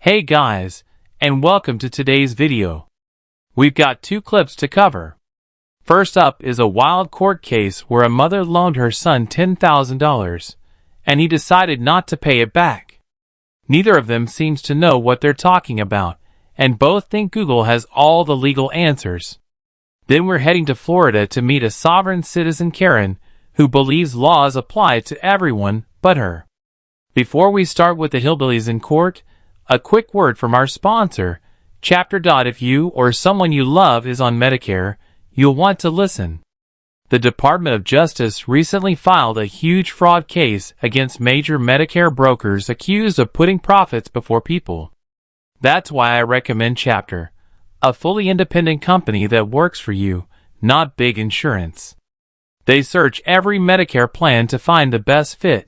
Hey guys, and welcome to today's video. We've got two clips to cover. First up is a wild court case where a mother loaned her son $10,000, and he decided not to pay it back. Neither of them seems to know what they're talking about, and both think Google has all the legal answers. Then we're heading to Florida to meet a sovereign citizen Karen, who believes laws apply to everyone but her. Before we start with the hillbillies in court, a quick word from our sponsor, Chapter. If you or someone you love is on Medicare, you'll want to listen. The Department of Justice recently filed a huge fraud case against major Medicare brokers accused of putting profits before people. That's why I recommend Chapter, a fully independent company that works for you, not big insurance. They search every Medicare plan to find the best fit,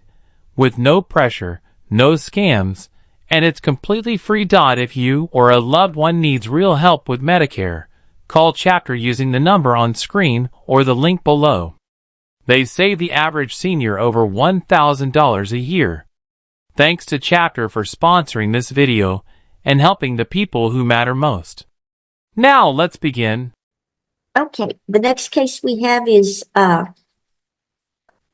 with no pressure, no scams, and it's completely free. If you or a loved one needs real help with Medicare, call Chapter using the number on screen or the link below. They save the average senior over $1,000 a year. Thanks to Chapter for sponsoring this video and helping the people who matter most. Now let's begin. Okay, the next case we have is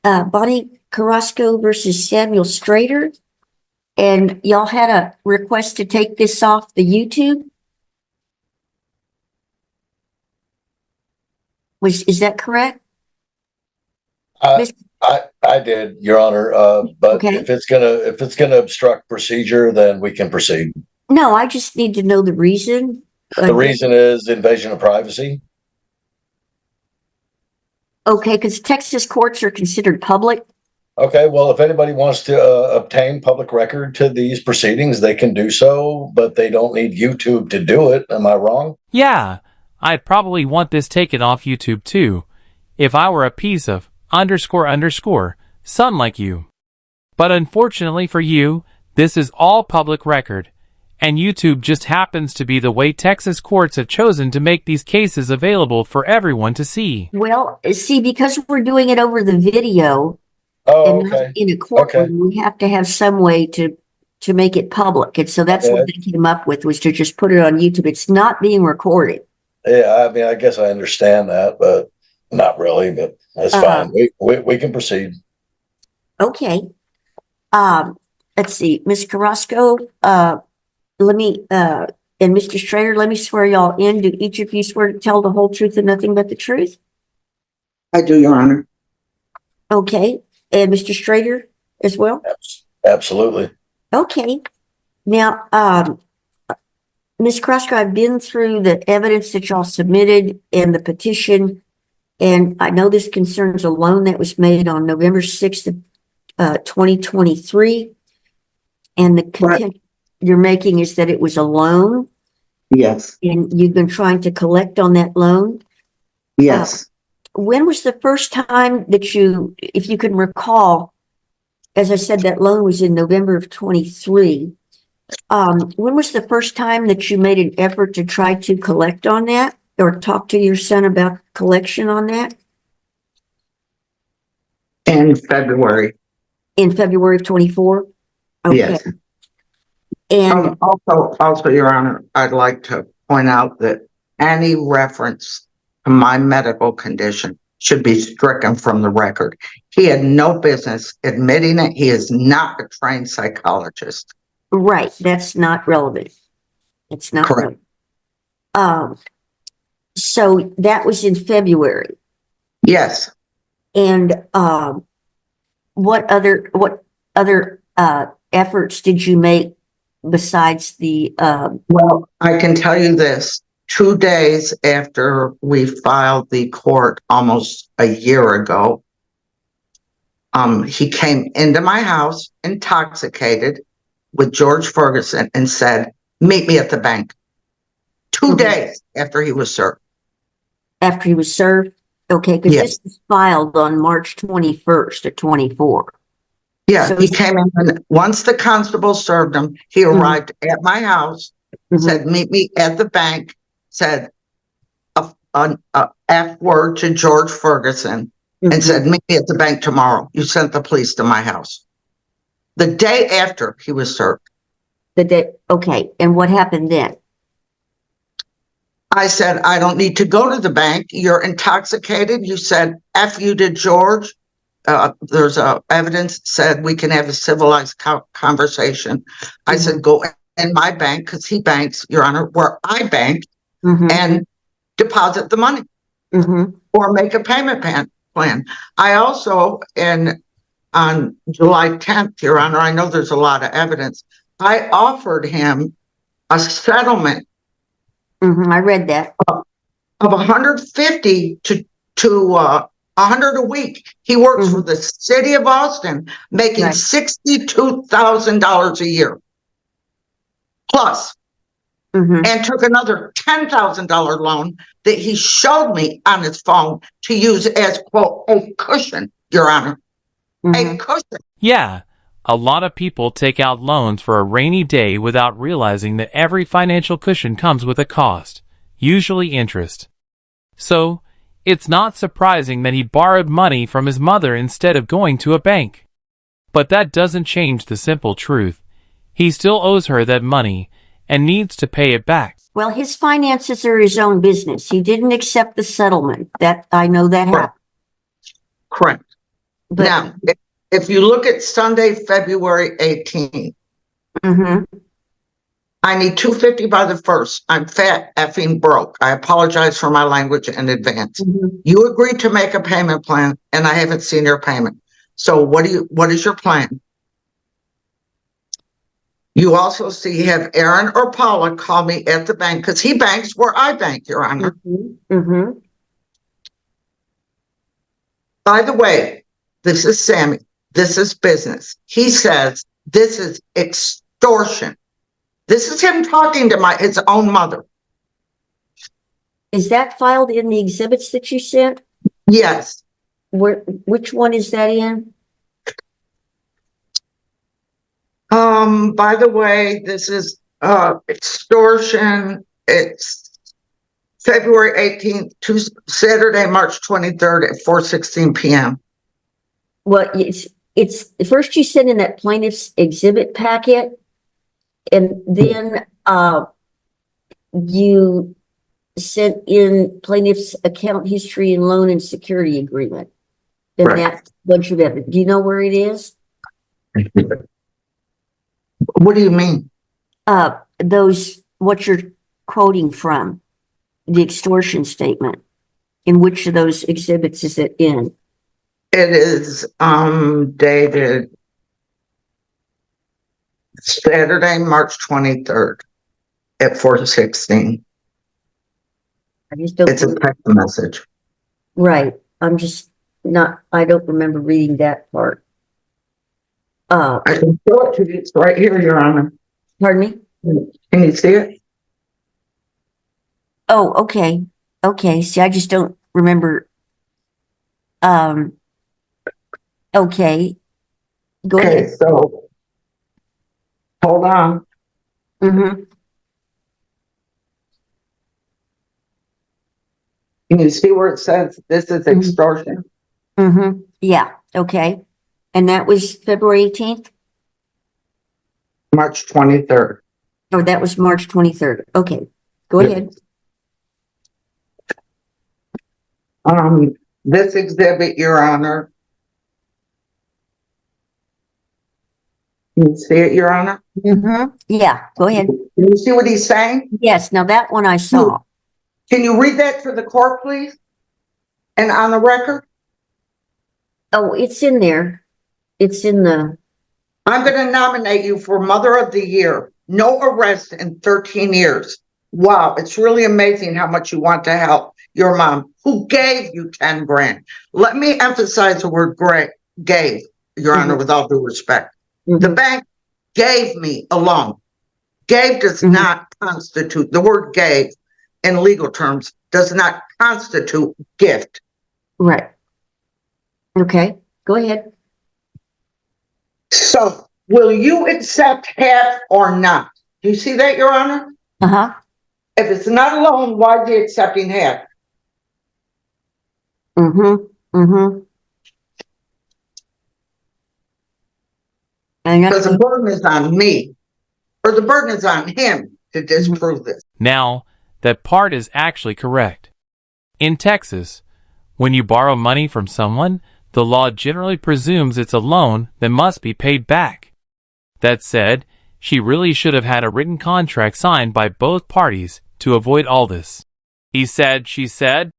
Bonnie Carrasco versus Samuel Strader. And y'all had a request to take this off the YouTube? Is that correct? I did, Your Honor. But Okay. if it's gonna obstruct procedure, then we can proceed. No, I just need to know the reason. The reason is invasion of privacy. Okay, because Texas courts are considered public. Okay, well, if anybody wants to obtain public record to these proceedings, they can do so, but they don't need YouTube to do it. Am I wrong? Yeah, I'd probably want this taken off YouTube too, if I were a piece of __ son like you. But unfortunately for you, this is all public record, and YouTube just happens to be the way Texas courts have chosen to make these cases available for everyone to see. Well, see, because we're doing it over the video, Oh, and okay. in a courtroom, we have to have some way to make it public. And so that's what they came up with, was to just put it on YouTube. It's not being recorded. Yeah, I mean, I guess I understand that, but not really, but that's fine. We can proceed. Okay. Let's see, Ms. Carrasco, let me, and Mr. Strader, let me swear y'all in. Do each of you swear to tell the whole truth and nothing but the truth? I do, Your Honor. Okay. And Mr. Strader as well? Absolutely. Okay. Now, Ms. Carrasco, I've been through the evidence that y'all submitted and the petition, and I know this concerns a loan that was made on November 6th of 2023, and the contention you're making is that it was a loan. Yes. And you've been trying to collect on that loan. Yes. When was the first time that you, if you can recall, as I said, that loan was in November of 23. When was the first time that you made an effort to try to collect on that or talk to your son about collection on that? In February. In February of 24? Okay. Yes. And also, Your Honor, I'd like to point out that any reference to my medical condition should be stricken from the record. He had no business admitting it. He is not a trained psychologist. right, that's not relevant. It's not Correct. relevant. So that was in February. Yes. And what other efforts did you make besides the Well, I can tell you this. 2 days after we filed the court almost a year ago, he came into my house intoxicated with George Ferguson and said, "Meet me at the bank." 2 days after he was served. after he was served? Okay, because Yes. this was filed on March 21st of 24. Yeah, So he came in, and once the constable served him, he arrived at my house, said, "Meet me at the bank," said an F word to George Ferguson, and said, "Meet me at the bank tomorrow. You sent the police to my house." The day after he was served. Okay, and what happened then? I said, I don't need to go to the bank. You're intoxicated. You said, F you to George. There's evidence that said we can have a civilized conversation. I said, go in my bank, because he banks, Your Honor, where I bank, and deposit the money or make a payment plan. I also, on July 10th, Your Honor, I know there's a lot of evidence. I offered him a settlement I read that. of 150 to 100 a week. He works for the city of Austin, making Right. $62,000 a year plus, and took another $10,000 loan that he showed me on his phone to use as, quote, a cushion, Your Honor. A cushion. Yeah, a lot of people take out loans for a rainy day without realizing that every financial cushion comes with a cost, usually interest. So, it's not surprising that he borrowed money from his mother instead of going to a bank. But that doesn't change the simple truth. He still owes her that money and needs to pay it back. Well, his finances are his own business. He didn't accept the settlement. That I know that happened. Correct. But, now, if you look at Sunday, February 18th, I need $250 by the 1st. I'm fat effing broke. I apologize for my language in advance. You agreed to make a payment plan, and I haven't seen your payment. So what is your plan? You also have Aaron or Paula call me at the bank, because he banks where I bank, Your Honor. By the way, this is Sammy. This is business. He says this is extortion. This is him talking to his own mother. Is that filed in the exhibits that you sent? Yes. Which one is that in? By the way, this is extortion. It's February 18th to Saturday, March 23rd at 4:16 p.m. Well, it's first you sent in that plaintiff's exhibit packet, and then you sent in plaintiff's account history and loan and security agreement. And that bunch of evidence. Do you know where it is? What do you mean? What you're quoting from, the extortion statement. In which of those exhibits is it in? It is dated Saturday, March 23rd at 4:16. It's a text message. Right. I don't remember reading that part. I can show it to you. It's right here, Your Honor. Pardon me? Can you see it? Oh, okay. Okay. See, I just don't remember. Okay. Go ahead. So hold on. Can you see where it says this is extortion? Yeah. Okay. And that was February 18th? March 23rd. Oh, that was March 23rd. Okay. Go ahead. This exhibit, Your Honor. Can you see it, Your Honor? Yeah. Go ahead. Can you see what he's saying? Yes. Now that one I saw. Can you read that to the court, please? And on the record? Oh, it's in there. It's in the. I'm going to nominate you for Mother of the Year. No arrest in 13 years. Wow, it's really amazing how much you want to help your mom, who gave you 10 grand. Let me emphasize the word gave, Your Honor, with all due respect. The bank gave me a loan. Gave does not constitute, the word gave in legal terms does not constitute gift. Right. Okay, go ahead. So, will you accept half or not? Do you see that, Your Honor? If it's not a loan, why is he accepting half? Because the burden is on me. or the burden is on him to disprove this. Now, that part is actually correct. In Texas, when you borrow money from someone, the law generally presumes it's a loan that must be paid back. That said, she really should have had a written contract signed by both parties to avoid all this. He said, she said,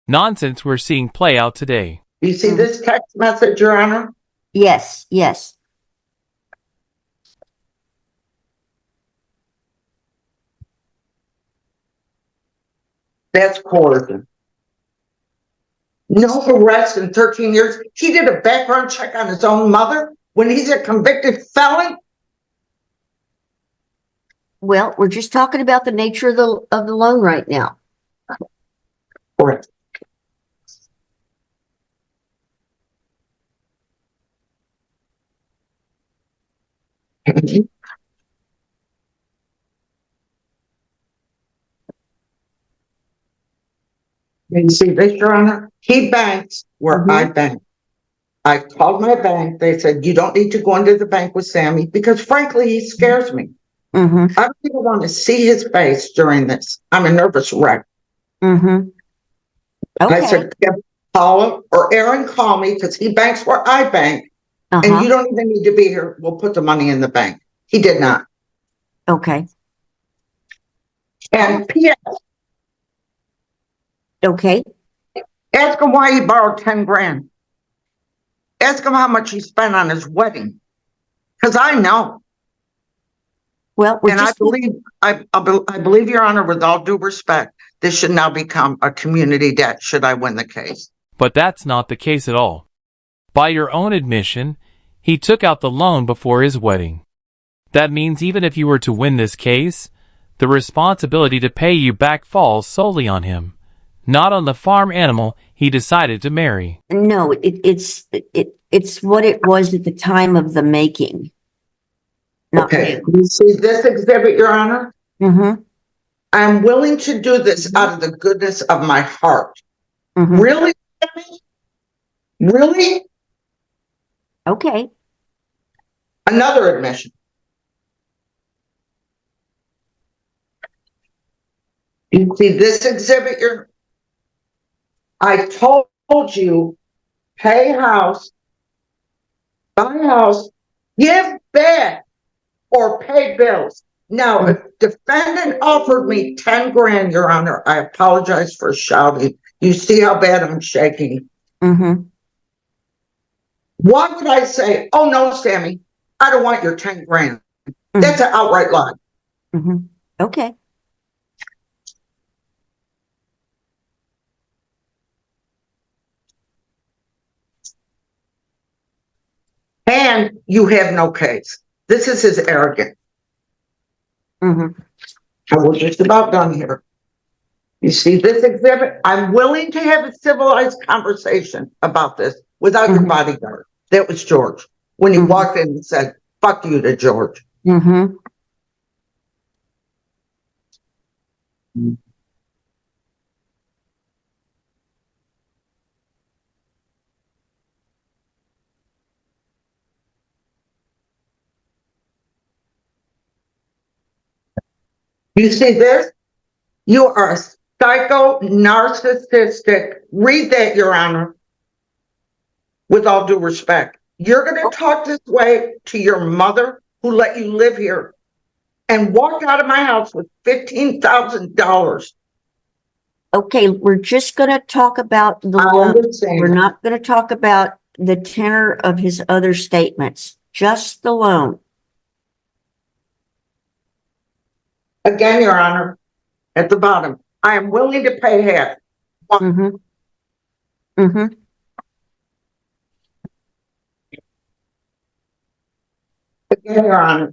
nonsense we're seeing play out today. You see this text message, Your Honor? Yes, yes. That's coercion. No arrest in 13 years. He did a background check on his own mother when he's a convicted felon. Well, we're just talking about the nature of the loan right now. Correct. You see this, Your Honor? He banks where I bank. I called my bank. They said, you don't need to go into the bank with Sammy because frankly, he scares me. I don't even want to see his face during this. I'm a nervous wreck. Okay. I said, call him or Aaron, call me because he banks where I bank. And you don't even need to be here. We'll put the money in the bank. He did not. Okay. And P.S. Okay. Ask him why he borrowed 10 grand. Ask him how much he spent on his wedding. Because I know. Well, I believe, Your Honor, with all due respect, this should now become a community debt should I win the case. But that's not the case at all. By your own admission, he took out the loan before his wedding. That means even if you were to win this case, the responsibility to pay you back falls solely on him, not on the farm animal he decided to marry. No, it's what it was at the time of the making. Okay, you see this exhibit, Your Honor? I'm willing to do this out of the goodness of my heart. Really? Really? Okay. Another admission. You see this exhibit, I told you, pay house, buy house, give back, or pay bills. Now, if defendant offered me 10 grand, Your Honor, I apologize for shouting. You see how bad I'm shaking. Why would I say, oh no, Sammy, I don't want your 10 grand. That's an outright lie. Okay. And you have no case. This is his arrogance. And we're just about done here. You see this exhibit? I'm willing to have a civilized conversation about this without your bodyguard. That was George. When he walked in and said, fuck you to George. You see this? You are a psycho narcissistic. Read that, Your Honor. With all due respect, you're going to talk this way to your mother who let you live here and walk out of my house with $15,000. Okay, we're just going to talk about the loan. We're not going to talk about the tenor of his other statements, just the loan. Again, Your Honor, at the bottom, I am willing to pay half. Again, Your Honor,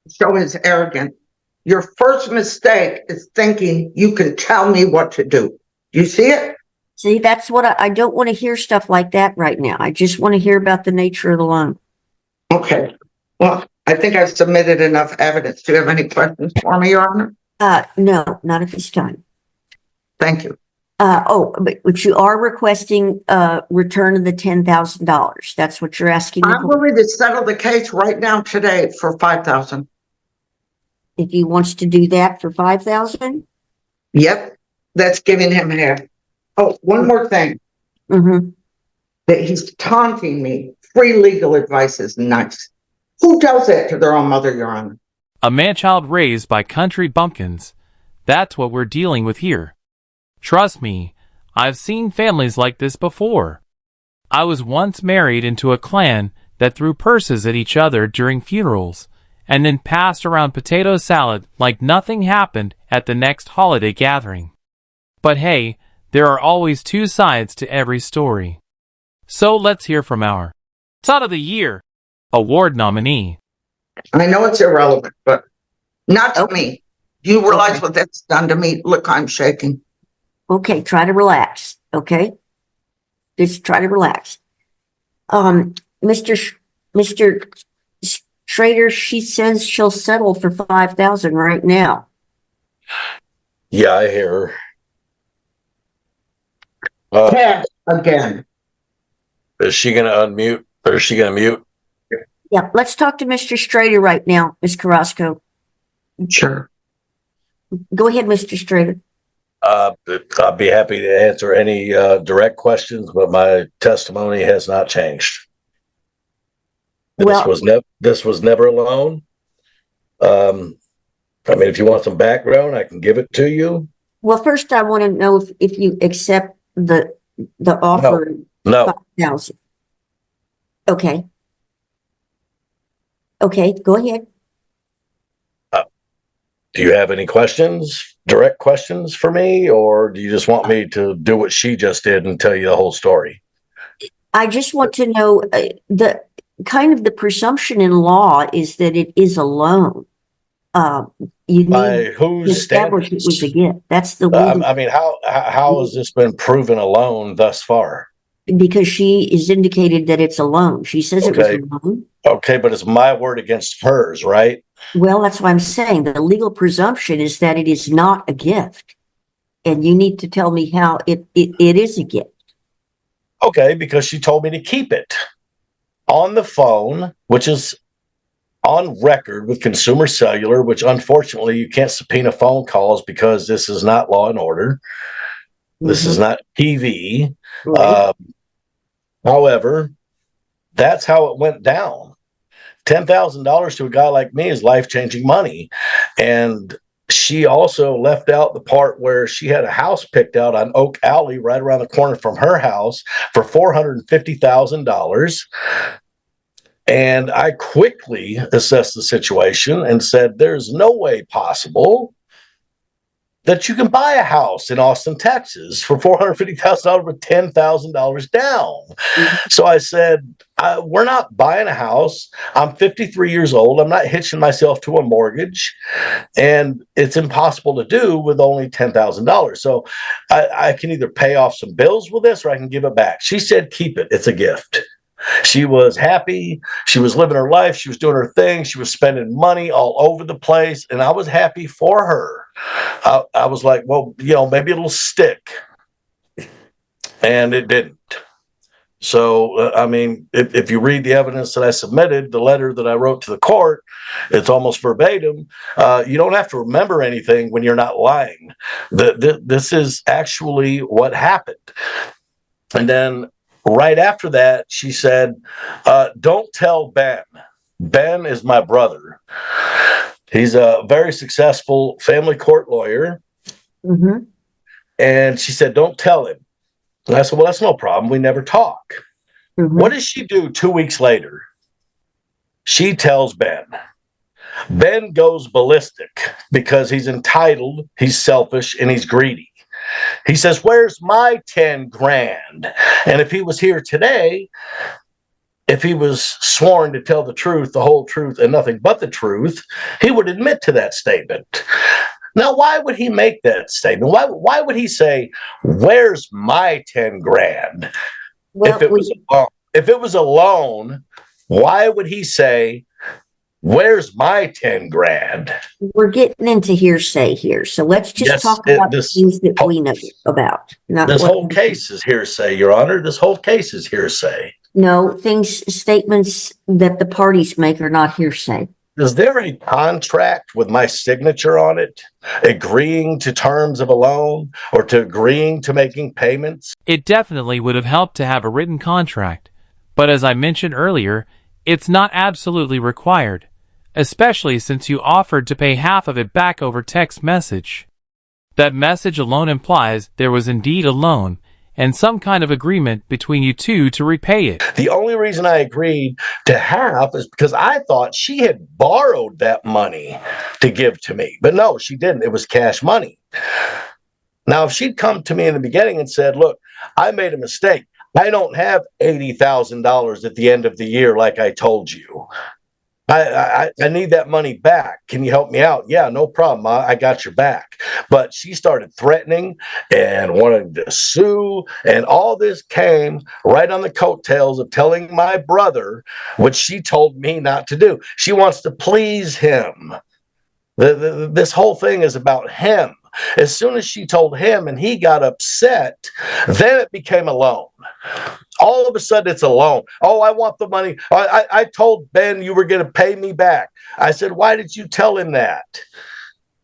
show his arrogance. Your first mistake is thinking you can tell me what to do. Do you see it? See, that's what I don't want to hear stuff like that right now. I just want to hear about the nature of the loan. Okay. Well, I think I've submitted enough evidence. Do you have any questions for me, Your Honor? No, not at this time. Thank you. But you are requesting return of the $10,000. That's what you're asking. I'm willing to settle the case right now today for $5,000. if he wants to do that for 5,000. Yep, that's giving him half. Oh, one more thing, Mm-hmm. that he's taunting me. Free legal advice is nice. Who does that to their own mother, Your Honor? A man-child raised by country bumpkins. That's what we're dealing with here. Trust me, I've seen families like this before. I was once married into a clan that threw purses at each other during funerals and then passed around potato salad like nothing happened at the next holiday gathering. But hey, there are always two sides to every story. So let's hear from our Tot of the Year award nominee. I know it's irrelevant, but not to Okay. me. Do you realize Okay. what that's done to me? Look, I'm shaking. Okay, try to relax. Okay, just try to relax. Mr. Schrader, she says she'll settle for 5,000 right now. Yeah, I hear her. Pass again. Is she going to unmute or is she going to mute? Yeah, let's talk to Mr. Schrader right now, Ms. Carrasco. Sure. Go ahead, Mr. Schrader. I'll be happy to answer any direct questions, but my testimony has not changed. Well, This was never a loan. I mean, if you want some background, I can give it to you. well, first I want to know if you accept the offer. No, 5,000. Okay. Okay, go ahead. do you have any questions, direct questions for me, or do you just want me to do what she just did and tell you the whole story? I just want to know the kind of the presumption in law is that it is a loan. You By need to whose establish it was a standards? gift. That's the legal, I mean, how has this been proven a loan thus far? because she is indicated that it's a loan. She says it was a Okay. loan. Okay, but it's my word against hers, right? Well, that's what I'm saying. The legal presumption is that it is not a gift. And you need to tell me how it is a gift. Okay, because she told me to keep it on the phone, which is on record with Consumer Cellular, which unfortunately you can't subpoena phone calls because this is not Law and Order. This is not TV. Right. However, that's how it went down. $10,000 to a guy like me is life-changing money. And she also left out the part where she had a house picked out on Oak Alley right around the corner from her house for $450,000. And I quickly assessed the situation and said, there's no way possible that you can buy a house in Austin, Texas for $450,000 with $10,000 down. So I said, we're not buying a house. I'm 53 years old. I'm not hitching myself to a mortgage. And it's impossible to do with only $10,000. So I can either pay off some bills with this or I can give it back. She said, keep it. It's a gift. She was happy. She was living her life. She was doing her thing. She was spending money all over the place. And I was happy for her. I was like, well, maybe it'll stick. And it didn't. So, I mean, if you read the evidence that I submitted, the letter that I wrote to the court, it's almost verbatim. You don't have to remember anything when you're not lying. This is actually what happened. And then right after that, she said, don't tell Ben. Ben is my brother. He's a very successful family court lawyer. Mm-hmm. And she said, don't tell him. And I said, well, that's no problem. We never talk. Mm-hmm. What does she do 2 weeks later? She tells Ben. Ben goes ballistic because he's entitled, he's selfish, and he's greedy. He says, where's my 10 grand? And if he was here today, if he was sworn to tell the truth, the whole truth, and nothing but the truth, he would admit to that statement. Now, why would he make that statement? Why would he say, where's my 10 grand? Well, If it was a loan, why would he say, where's my 10 grand? we're getting into hearsay here. So let's just talk about things that we know about. This whole case is hearsay, Your Honor. This whole case is hearsay. No, statements that the parties make are not hearsay. Is there a contract with my signature on it, agreeing to terms of a loan or to agreeing to making payments? It definitely would have helped to have a written contract, but as I mentioned earlier, it's not absolutely required, especially since you offered to pay half of it back over text message. That message alone implies there was indeed a loan and some kind of agreement between you two to repay it. The only reason I agreed to half is because I thought she had borrowed that money to give to me. But no, she didn't. It was cash money. Now, if she'd come to me in the beginning and said, look, I made a mistake. I don't have $80,000 at the end of the year like I told you. I need that money back. Can you help me out? Yeah, no problem. I got your back. But she started threatening and wanted to sue. And all this came right on the coattails of telling my brother, which she told me not to do. She wants to please him. This whole thing is about him. As soon as she told him and he got upset, then it became a loan. All of a sudden, it's a loan. Oh, I want the money. I told Ben you were going to pay me back. I said, why did you tell him that?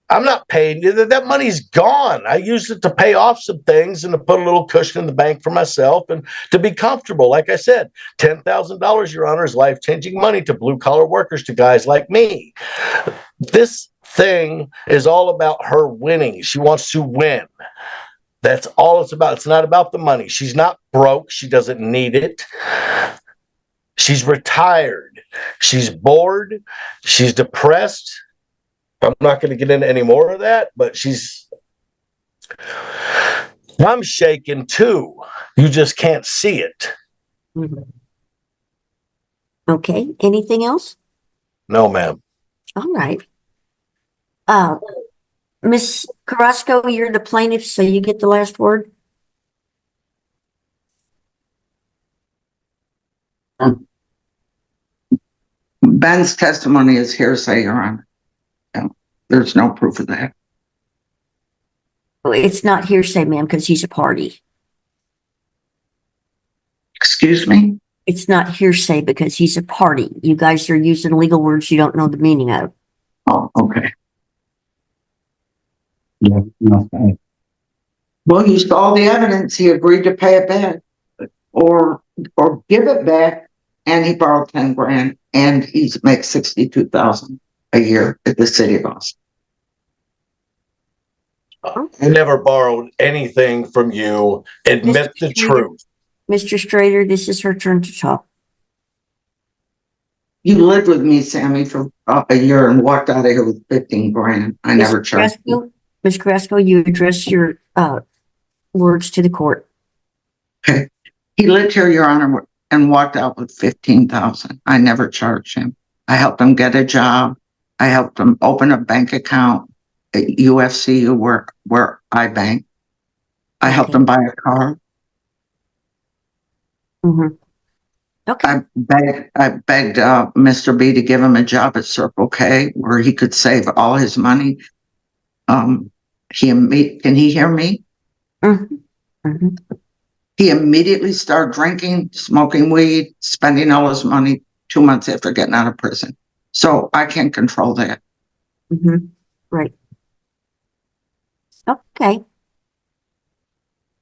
I'm not paying you. That money's gone. I used it to pay off some things and to put a little cushion in the bank for myself and to be comfortable. Like I said, $10,000, Your Honor, is life-changing money to blue-collar workers, to guys like me. This thing is all about her winning. She wants to win. That's all it's about. It's not about the money. She's not broke. She doesn't need it. She's retired. She's bored. She's depressed. I'm not going to get into any more of that, but I'm shaken too. You just can't see it. Mhm. Okay, anything else? No, ma'am. All right. Miss Carrasco, you're the plaintiff, so you get the last word. Ben's testimony is hearsay, Your Honor. There's no proof of that. Well, it's not hearsay, ma'am, because he's a party. Excuse me? It's not hearsay because he's a party. You guys are using legal words you don't know the meaning of. Oh, okay. Yeah, no. Well, you saw the evidence. He agreed to pay it back or give it back, and he borrowed 10 grand, and he makes $62,000 a year at the city of Austin. I never borrowed anything from you. Admit the truth. Mr. Strader, this is her turn to talk. You lived with me, Sammy, for a year and walked out of here with 15 grand. I never charged you. Ms. Carrasco, you address your words to the court. Okay. He lived here, Your Honor, and walked out with 15,000. I never charged him. I helped him get a job. I helped him open a bank account at UFCU where I bank. I helped him buy a car. Mm-hmm. Okay. I begged Mr. B to give him a job at Circle K where he could save all his money. Can he hear me? Mm-hmm. Mm-hmm. He immediately started drinking, smoking weed, spending all his money 2 months after getting out of prison. So I can't control that. Mm-hmm. Right. Okay.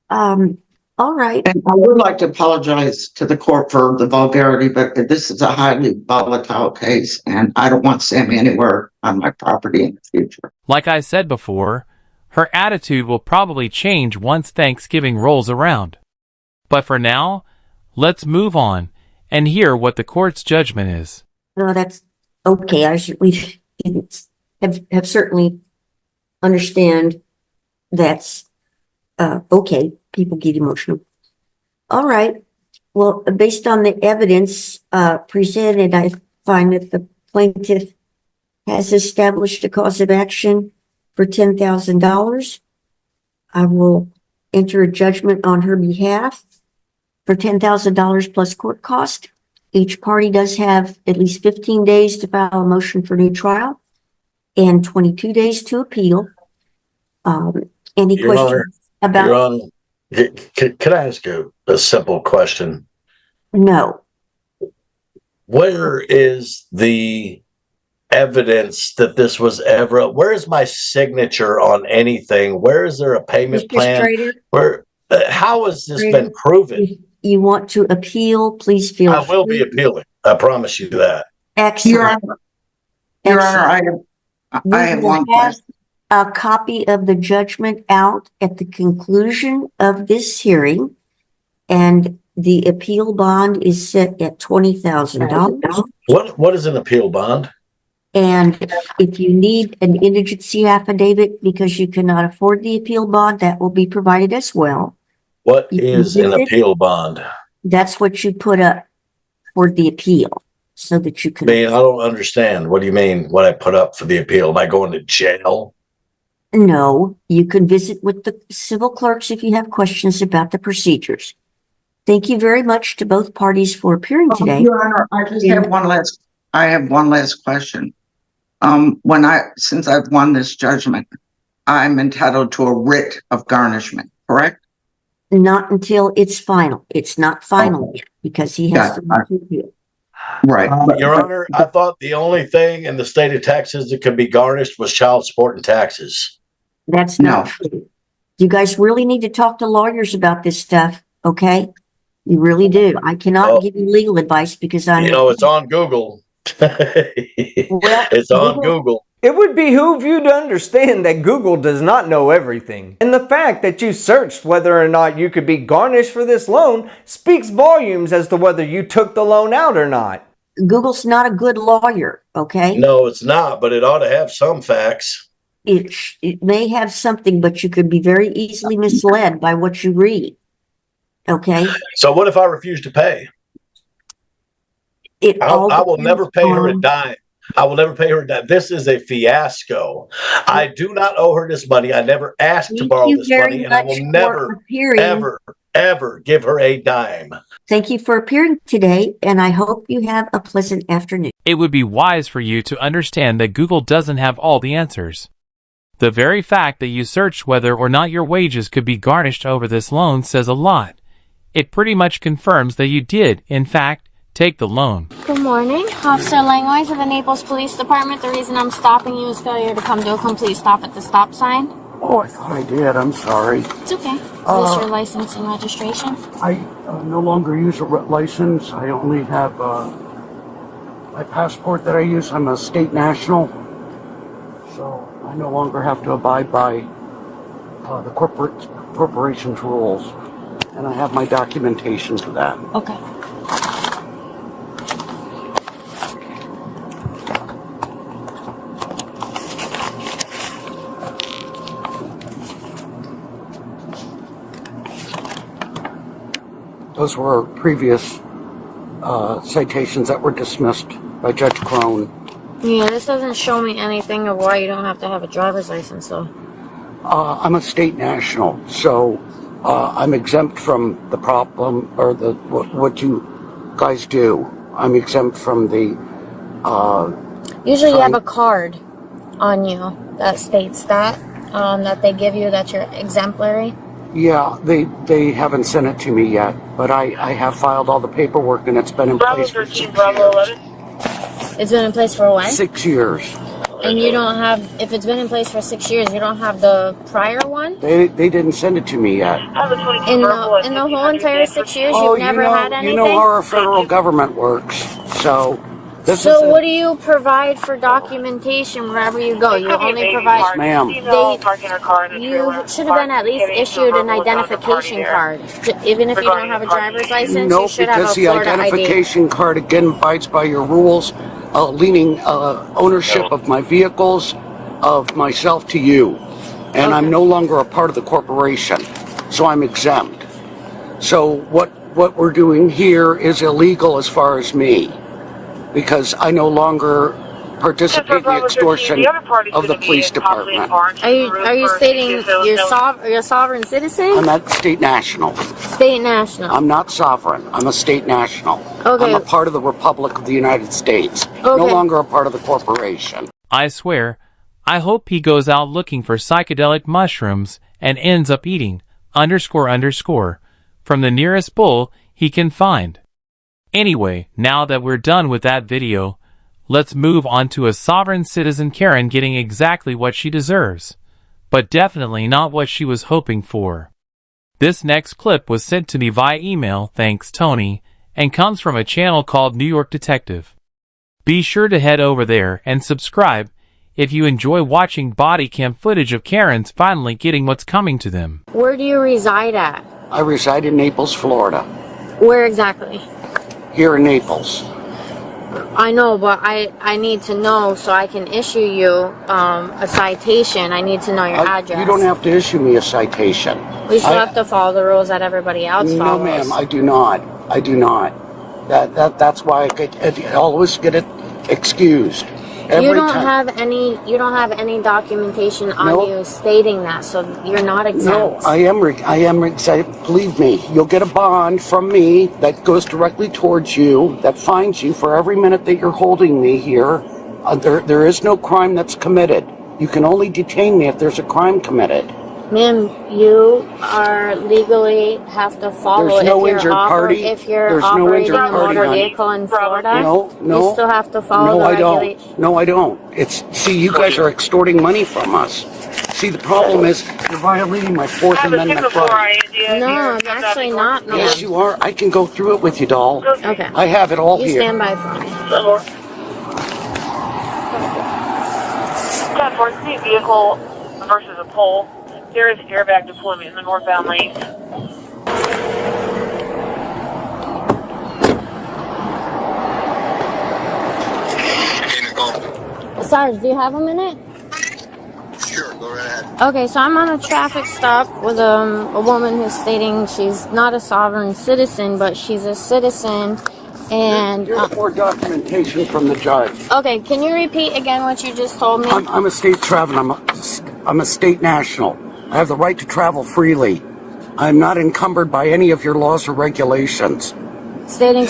All right. And I would like to apologize to the court for the vulgarity, but this is a highly volatile case, and I don't want Sammy anywhere on my property in the future. Like I said before, her attitude will probably change once Thanksgiving rolls around. But for now, let's move on and hear what the court's judgment is. No, that's okay. We have certainly understand that's okay. People get emotional. All right. Well, based on the evidence presented, I find that the plaintiff has established a cause of action for $10,000. I will enter a judgment on her behalf for $10,000 plus court cost. Each party does have at least 15 days to file a motion for new trial and 22 days to appeal. Any Your questions Honor, about? Your Honor, can I ask you a simple question? No. Where is the evidence that this was ever, where is my signature on anything? Where is there a payment Mr. plan? Strader, Where, how has this been Strader, proven? if you want to appeal, please feel I will be free. appealing. I promise you that. Excellent. Your Honor, I We have will one have question. a copy of the judgment out at the conclusion of this hearing, and the appeal bond is set at $20,000. What is an appeal bond? And if you need an indigency affidavit because you cannot afford the appeal bond, that will be provided as well. What You can is an visit. appeal bond? That's what you put up for the appeal so that you I can. mean, I don't understand. What do you mean what I put up for the appeal? Am I going to jail? No, you can visit with the civil clerks if you have questions about the procedures. Thank you very much to both parties for appearing today. Your Honor, I have one last question. Since I've won this judgment, I'm entitled to a writ of garnishment, correct? Not until it's final. It's not final Okay. yet because he has to appeal. Right. Your Honor, I thought the only thing in the state of Texas that could be garnished was child support and taxes. That's not true. You guys really need to talk to lawyers about this stuff, okay? You really do. I cannot give you legal advice because I'm. You know, it's on Google. It's on Google. It would behoove you to understand that Google does not know everything. And the fact that you searched whether or not you could be garnished for this loan speaks volumes as to whether you took the loan out or not. Google's not a good lawyer, okay? No, it's not, but it ought to have some facts. It may have something, but you could be very easily misled by what you read, okay? So what if I refuse to pay? I will never pay her a dime. I will never pay her a dime. This is a fiasco. I do not owe her this money. I never asked to borrow this money, and I will never, ever give her a dime. Thank you for appearing today, and I hope you have a pleasant afternoon. It would be wise for you to understand that Google doesn't have all the answers. The very fact that you searched whether or not your wages could be garnished over this loan says a lot. It pretty much confirms that you did, in fact, take the loan. Good morning. Officer Langwise of the Naples Police Department. The reason I'm stopping you is failure to come to a complete stop at the stop sign. Oh, I thought I did. I'm sorry. It's okay. Is this your license and registration? I no longer use a license. I only have my passport that I use. I'm a state national, so I no longer have to abide by the corporation's rules, and I have my documentation for that. Okay. Those were previous citations that were dismissed by Judge Crone. Yeah, this doesn't show me anything of why you don't have to have a driver's license, though. I'm a state national, so I'm exempt from the problem or what you guys do. I'm exempt from the. Usually, you have a card on you that states that they give you that you're exemplary. Yeah, they haven't sent it to me yet, but I have filed all the paperwork and it's been in place for 6 years. It's been in place for what? 6 years. And you don't have, if it's been in place for 6 years, you don't have the prior one? They didn't send it to me yet. In the whole entire 6 years, you've never had anything? You know how our federal government works, so... So what do you provide for documentation wherever you go? You only provide... Ma'am. You should have been at least issued an identification card. Even if you don't have a driver's license, you should have a Florida ID. No, because the identification card, again, abides by your rules, leaning ownership of my vehicles, of myself to you. And I'm no longer a part of the corporation, so I'm exempt. So what we're doing here is illegal as far as me, because I no longer participate in the extortion of the police department. Are you stating you're a sovereign citizen? I'm not state national. State national. I'm not sovereign. I'm a state national. Okay. I'm a part of the Republic of the United States. No longer a part of the corporation. I swear, I hope he goes out looking for psychedelic mushrooms and ends up eating __ from the nearest bull he can find. Anyway, now that we're done with that video, Let's move on to a sovereign citizen Karen getting exactly what she deserves, but definitely not what she was hoping for. This next clip was sent to me via email, thanks Tony, and comes from a channel called New York Detective. Be sure to head over there and subscribe if you enjoy watching body cam footage of Karens finally getting what's coming to them. Where do you reside at? I reside in Naples, Florida. Where exactly? Here in Naples. I know, but I need to know so I can issue you a citation. I need to know your address. You don't have to issue me a citation. We still have to follow the rules that everybody else follows. No, ma'am, I do not. I do not. That's why I always get it excused. You don't have any documentation on you stating that, so you're not exempt. No, I am exempt. Believe me, you'll get a bond from me that goes directly towards you, that fines you for every minute that you're holding me here. There is no crime that's committed. You can only detain me if there's a crime committed. Ma'am, you are legally have to follow There's no injured party. If you're There's no operating injured a motor party, vehicle in Florida, No. you still have to follow the regulations. No, I don't. See, you guys are extorting money from us. See, the problem is you're violating my Fourth Amendment right. No, I'm actually not, ma'am. Yes, you are. I can go through it with you, doll. Okay. I have it all You here. stand by for me. 10-4, vehicle versus a pole. There is airbag deployment in the northbound lane. Sarge, do you have a minute? Sure, go right ahead. Okay, so I'm on a traffic stop with a woman who's stating she's not a sovereign citizen, but she's a citizen. And Here's more documentation from the judge. okay, can you repeat again what you just told me? I'm a state traveler. I'm a state national. I have the right to travel freely. I'm not encumbered by any of your laws or regulations. Stating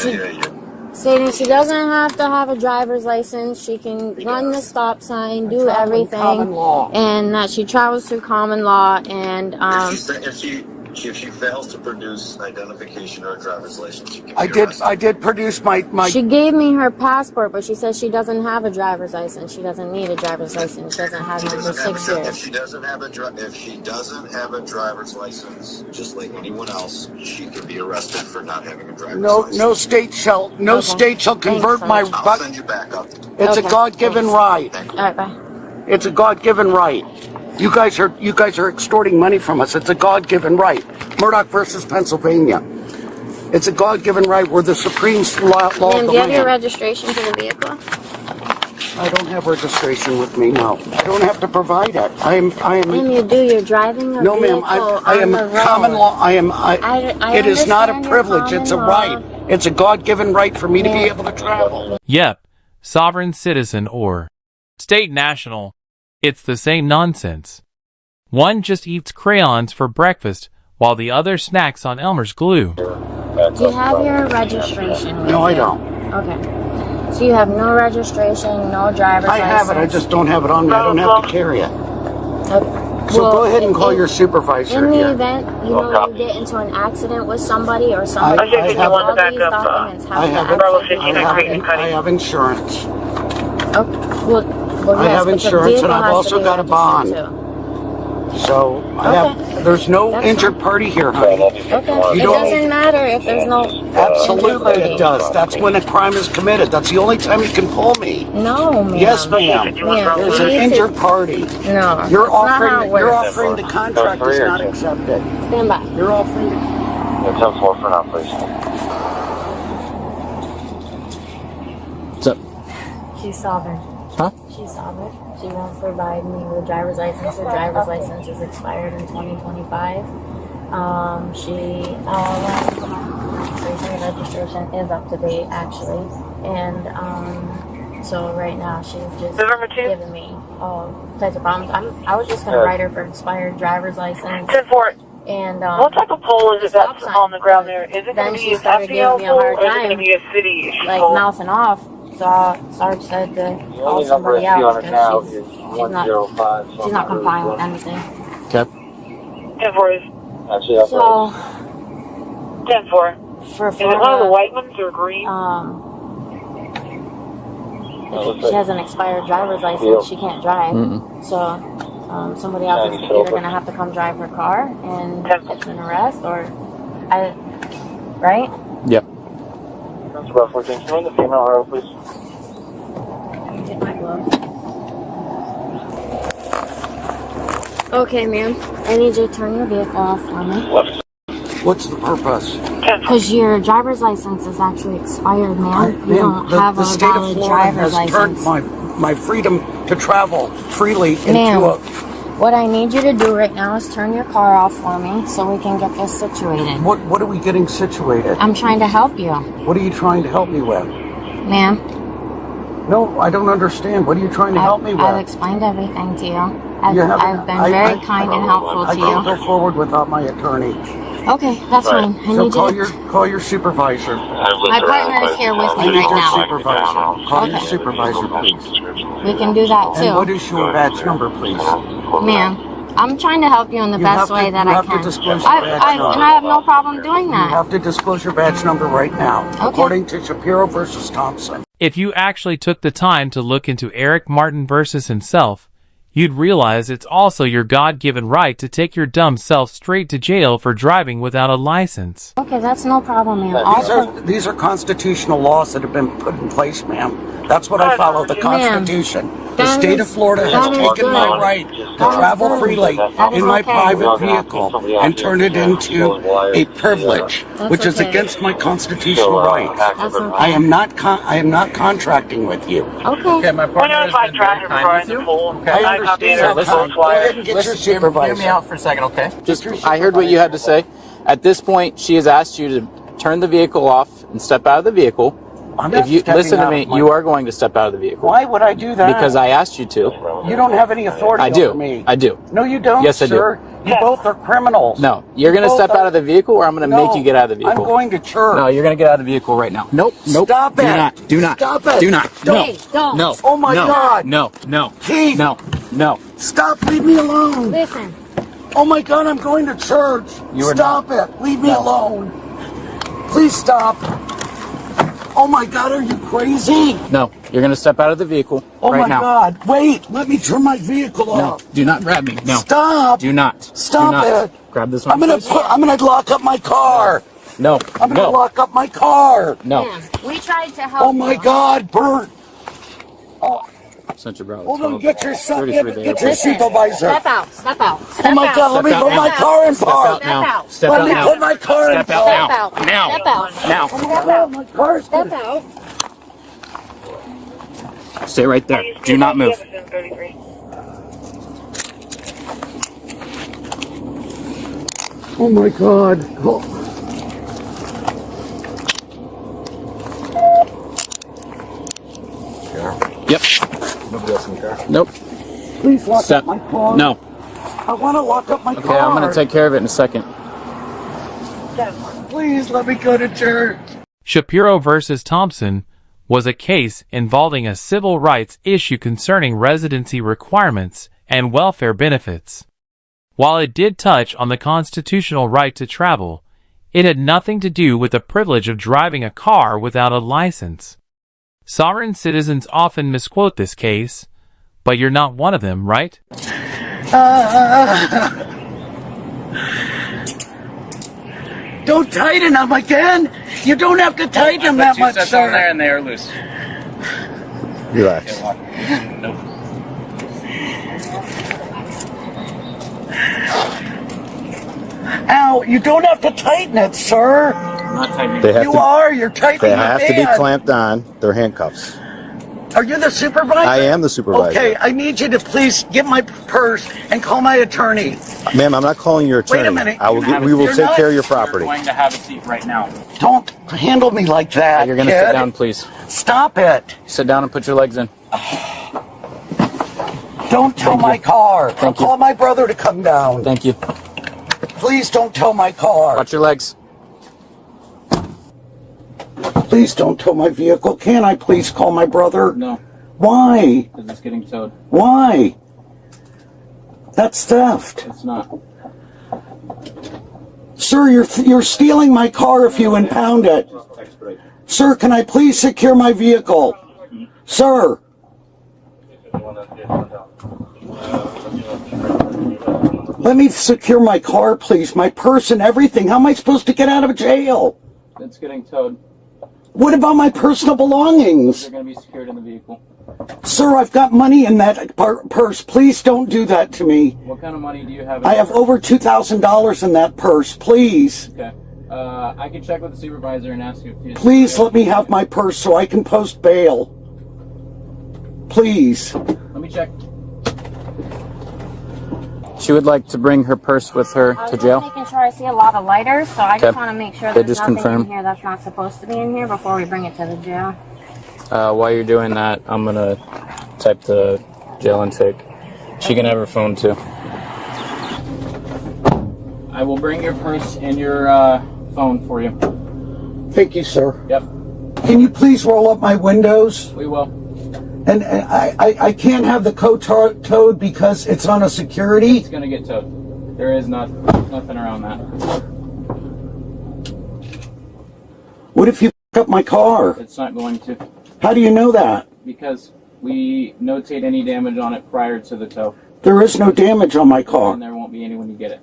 she doesn't have to have a driver's license. She can run the stop sign, do everything, common law. and that she travels through common law. And If she fails to produce identification or a driver's license, she can be I did produce my. she gave me her passport, but she says she doesn't have a driver's license. She doesn't need a driver's license. She doesn't have one for 6 years. If she doesn't have a driver's license, just like anyone else, she could be arrested for not having a driver's license. No state shall convert my. I'll send you back up. It's a God-given right. All right, bye. It's a God-given right. You guys are extorting money from us. It's a God-given right. Murdoch versus Pennsylvania. It's a God-given right. We're the supreme law of the Ma'am, do you have your land. registration for the vehicle? I don't have registration with me. No, I don't have to provide it. I am. Ma'am, you do. You're driving a No, ma'am. vehicle I am on the common road. law. It is not a understand your privilege. It's a common right. law. It's a God-given right for me to be able to travel. Yep, sovereign citizen or state national, it's the same nonsense. One just eats crayons for breakfast while the other snacks on Elmer's glue. Do you have your registration with No, I you? don't. Okay. So you have no registration, no driver's I license? have it. I just don't have it on me. I don't have to carry it. Okay. So Well, go ahead and call in- your supervisor In the here. event, you get into an accident with somebody or somebody I have- all the these backup, documents I have have, to Bravo actually be 59 in Creek and copy. I have insurance. Okay. Well, I yes, have but the insurance, vehicle and I've has to also be got a bond. registered too. So Okay. there's no That's injured party here, honey. Okay. You It don't- doesn't matter if there's no Absolutely injured it does. That's when a crime is committed. That's the only time you can pull me. No, ma'am. Yes, ma'am. Ma'am, There's you an need to- injured party. No, You're that's not how it you're works. offering the contract is not accepted. Stand by. You're offering the Yeah, 10-4 for now, please. What's up? She's sovereign. Huh? She's sovereign. She won't provide me with a driver's license. Her driver's license is expired in 2025. Registration is up to date actually, and so right now she's just November 2? giving me all types of problems. I was just gonna write her for expired driver's license 10-4. and What type of pole is it stop that's sign. on the ground there? Is it Then going to she be an started FDL giving me a pole hard or is it going to time, be a city like pole? mouthing off. So Sarge said to call somebody else because she's not complying with anything. Okay. 10-4 is So 10-4. for Is it one of the white ones or green? if she has an expired driver's license, she can't drive. So somebody else is either going to have to come drive her car, and it's an arrest, or right? Yep. That's about 14. Can you run the female arrow, please? Get my gloves. Okay, ma'am. I need you to turn your vehicle off for me. What's the purpose? Because your driver's license is actually expired, ma'am. You don't have the a state of valid Florida driver's has turned license. my freedom to travel freely into Ma'am, a... what I need you to do right now is turn your car off for me so we can get this situated. What are we getting situated? I'm trying to help you. What are you trying to help me with? Ma'am, No, I don't understand. What are you trying to help me with? I've explained everything to you. I've been I- very I- kind and helpful I to can't you. go forward without my attorney. Okay, that's fine. I So need call you your to... call your supervisor. My partner is here with me I need right your now. supervisor. Call your Okay. supervisor, please. We can do that And what too. is your badge number, please? Ma'am, I'm trying to help you in the You best have to- way that you I have to can. disclose your badge number. And I have no problem doing You that. have to disclose your badge number right now, according to Shapiro versus Thompson. If you actually took the time to look into Eric Martin versus himself, you'd realize it's also your God-given right to take your dumb self straight to jail for driving without a license. Okay, that's no problem, ma'am. These are constitutional laws that have been put in place, ma'am. That's what I follow, the Constitution. The state of Florida has taken my right to travel freely in my private vehicle and turned it into a privilege, which is against my constitutional rights. I am not contracting with you. Okay. My partner has been very kind with you. I understand. Listen, Go ahead and get your supervisor. Hear me out for a second, okay? I heard what you had to say. At this point, she has asked you to turn the vehicle off and step out of the vehicle. I'm not If you stepping listen to out me, of my- you are going to step out of the vehicle. Why would I do that? Because I asked you to. You don't have any authority I do. over me. I do. No, you don't, Yes, I do. sir. You both are criminals. No, you're going to both step are- out of the vehicle, or I'm going to make you get out of the I'm vehicle. going to church. No, you're going to get out of the vehicle right now. Nope. Nope. Stop Do it. not. Do not. Stop it. Do not. Please, don't. No. Oh my no, God. No. No. Keith. No. No. Stop. Leave me alone. Listen. Oh my God, I'm going to church. You are Stop it. Leave me alone. Please stop. Oh my God, are you crazy? No. You're going to step out of the vehicle Oh right my now. God. Wait, let me turn my vehicle No. off. Do not grab me. No. Stop. Do not. Stop Do not. it. Grab this one. I'm gonna please. lock up my car. No. I'm gonna No. lock up my car. No. Ma'am, we tried to help Oh my you. God, Bert. Central Bravo. Hold on, get your son, 33 get there. your supervisor. Step out. Step out. Oh my God, let me Step put out my now. car in Step park. out now. out. Step Let out me now. put my car in Step out park. now. out. Now. Step out. Now. Oh, my car's Step gonna... out. Stay right there. Do not move. Oh my God. Oh. Yep. Nobody else in the car? Nope. Please lock Step. up my car. No. I want to lock up my Okay, car. I'm going to take care of it in a second. Please let me go to church. Shapiro versus Thompson was a case involving a civil rights issue concerning residency requirements and welfare benefits. While it did touch on the constitutional right to travel, it had nothing to do with the privilege of driving a car without a license. Sovereign citizens often misquote this case, but you're not one of them, right? Don't tighten them again. You don't have to tighten them that much, sir. and they are loose. Relax. Nope. Ow, you don't have to tighten it, sir. I'm not tightening. They have You to. are. You're tightening They your have to be band. clamped on. They're handcuffs. Are you the supervisor? I am the supervisor. Okay, I need you to please get my purse and call my attorney. Ma'am, I'm not calling your attorney. Wait a minute. We will You're take not- care of your You're property. going to have a seat right now. Don't handle me like that. You're going to kid. sit down, please. Stop it. Sit down and put your legs in. Don't tow my car. I'll Thank you. call my brother to come down. Thank you. Please don't tow my car. Watch your legs. Please don't tow my vehicle. Can I please call my brother? No, Why? because it's getting towed. Why? That's theft. It's not. Sir, you're stealing my car if you impound it. Sir, can I please secure my vehicle? Sir, Let me secure my car, please. My purse and everything. How am I supposed to get out of jail? It's getting towed. What about my personal belongings? They're going to be secured in the vehicle. Sir, I've got money in that purse. Please don't do that to me. What kind of money do you have? I have over $2,000 in that purse. Please. Okay. I can check with the supervisor and ask you if Please let me have my purse so I can post bail. Please. Let me check. She would like to bring her purse with her to jail. I'm making sure I see a lot of lighters, so I just want to make sure there's just nothing confirm. in here that's not supposed to be in here before we bring it to the jail. While you're doing that, I'm going to type the jail intake. She can have her phone too. I will bring your purse and your phone for you. Thank you, sir. Yep, Can you please roll up my windows? we will. And I can't have the coat towed because it's on a security. It's going to get towed. There is nothing around that. What if you f up my car? It's not going to. How do you know that? Because we notate any damage on it prior to the tow. There is no damage on my car. And there won't be any when you get it.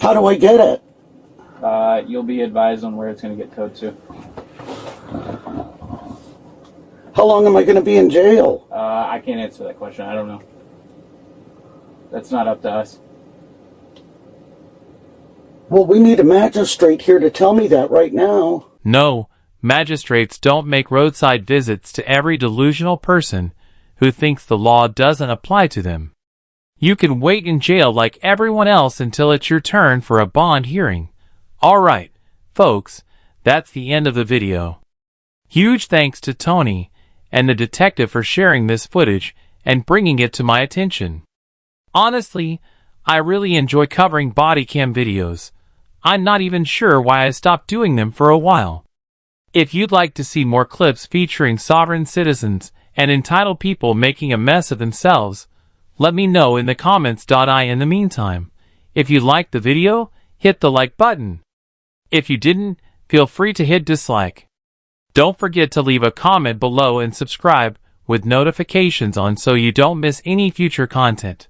How do I get it? You'll be advised on where it's going to get towed to. How long am I going to be in jail? I can't answer that question. I don't know. That's not up to us. Well, we need a magistrate here to tell me that right now. No, magistrates don't make roadside visits to every delusional person who thinks the law doesn't apply to them. You can wait in jail like everyone else until it's your turn for a bond hearing. Alright, folks, that's the end of the video. Huge thanks to Tony and the detective for sharing this footage and bringing it to my attention. Honestly, I really enjoy covering Bodycam videos. I'm not even sure why I stopped doing them for a while. If you'd like to see more clips featuring sovereign citizens and entitled people making a mess of themselves, let me know in the comments. In the meantime, if you liked the video, hit the like button. If you didn't, feel free to hit dislike. Don't forget to leave a comment below and subscribe with notifications on so you don't miss any future content.